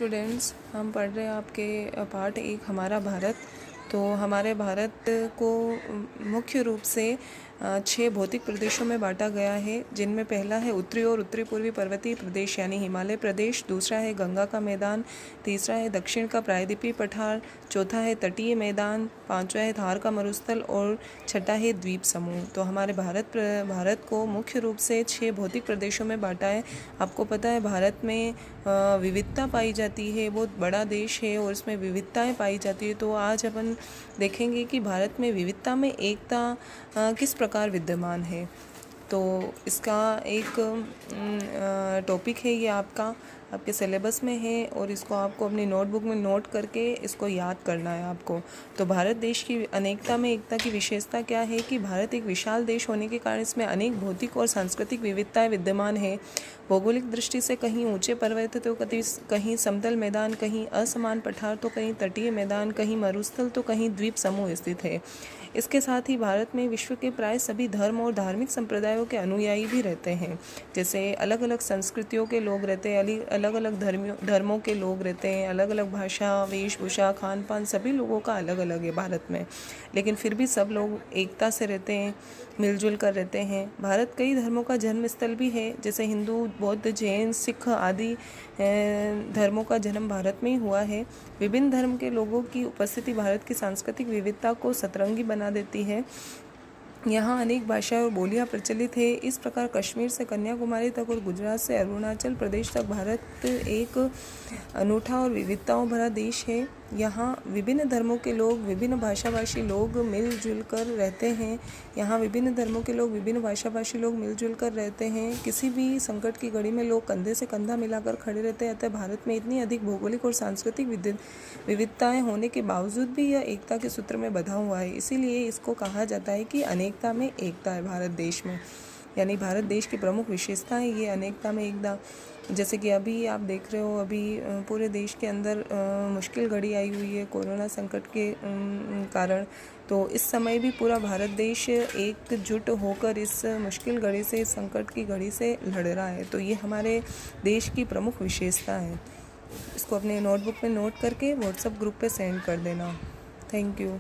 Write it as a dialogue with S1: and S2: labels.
S1: Students, हम पढ़ रहे हैं आपके पार्ट 1 हमारा भारत। तो हमारे भारत को मुख्य रूप से 6 भौतिक प्रदेशों में बांटा गया है, जिनमें पहला है उत्तरी और उत्तरी पूर्वी पर्वतीय प्रदेश यानी हिमालय प्रदेश, दूसरा है गंगा का मैदान, तीसरा है दक्षिण का प्रायद्वीपीय पठार, चौथा है तटीय मैदान, पांचवा है थार का मरुस्थल और छठा है द्वीप समूह। तो हमारे भारत को मुख्य रूप से 6 भौतिक प्रदेशों में बांटा है। आपको पता है भारत में विविधता पाई जाती है, बहुत बड़ा देश है और इसमें विविधताएं पाई जाती है। तो आज अपन देखेंगे कि भारत में विविधता में एकता किस प्रकार विद्यमान है। तो इसका एक टॉपिक है, ये आपके सिलेबस में है और इसको आपको अपनी नोटबुक में नोट करके इसको याद करना है आपको। तो भारत देश की अनेकता में एकता की विशेषता क्या है कि भारत एक विशाल देश होने के कारण इसमें अनेक भौतिक और सांस्कृतिक विविधताएं विद्यमान है। भौगोलिक दृष्टि से कहीं ऊंचे पर्वत तो कहीं समतल मैदान, कहीं असमान पठार तो कहीं तटीय मैदान, कहीं मरुस्थल तो कहीं द्वीप समूह स्थित है। इसके साथ ही भारत में विश्व के प्राय सभी धर्म और धार्मिक संप्रदायों के अनुयायी भी रहते हैं। जैसे अलग अलग संस्कृतियों के लोग रहते हैं, अलग अलग धर्मों के लोग रहते हैं, अलग अलग भाषा, वेशभूषा, खान पान सभी लोगों का अलग अलग है भारत में, लेकिन फिर भी सब लोग एकता से रहते हैं, मिलजुल कर रहते हैं। भारत कई धर्मों का जन्म स्थल भी है, जैसे हिंदू, बौद्ध, जैन, सिख आदि धर्मों का जन्म भारत में ही हुआ है। विभिन्न धर्म के लोगों की उपस्थिति भारत की सांस्कृतिक विविधता को सतरंगी बना देती है। यहाँ अनेक भाषाएं और बोलियां प्रचलित है। इस प्रकार कश्मीर से कन्याकुमारी तक और गुजरात से अरुणाचल प्रदेश तक भारत एक अनूठा और विविधताओं भरा देश है। यहाँ विभिन्न धर्मों के लोग, विभिन्न भाषाभाषी लोग मिलजुल कर रहते हैं। यहाँ विभिन्न धर्मों के लोग, विभिन्न भाषाभाषी लोग मिलजुल कर रहते हैं। किसी भी संकट की घड़ी में लोग कंधे से कंधा मिलाकर खड़े रहते हैं। अतः भारत में इतनी अधिक भौगोलिक और सांस्कृतिक विविधताएं होने के बावजूद भी यह एकता के सूत्र में बंधा हुआ है। इसीलिए इसको कहा जाता है कि अनेकता में एकता है भारत देश में, यानी भारत देश की प्रमुख विशेषता है ये अनेकता में एकता। जैसे कि अभी आप देख रहे हो, अभी पूरे देश के अंदर मुश्किल घड़ी आई हुई है कोरोना संकट के कारण। तो इस समय भी पूरा भारत देश एकजुट होकर इस मुश्किल घड़ी से, इस संकट की घड़ी से लड़ रहा है। तो ये हमारे देश की प्रमुख विशेषता है। इसको अपने नोटबुक में नोट करके व्हाट्सएप ग्रुप पे सेंड कर देना। Thank you.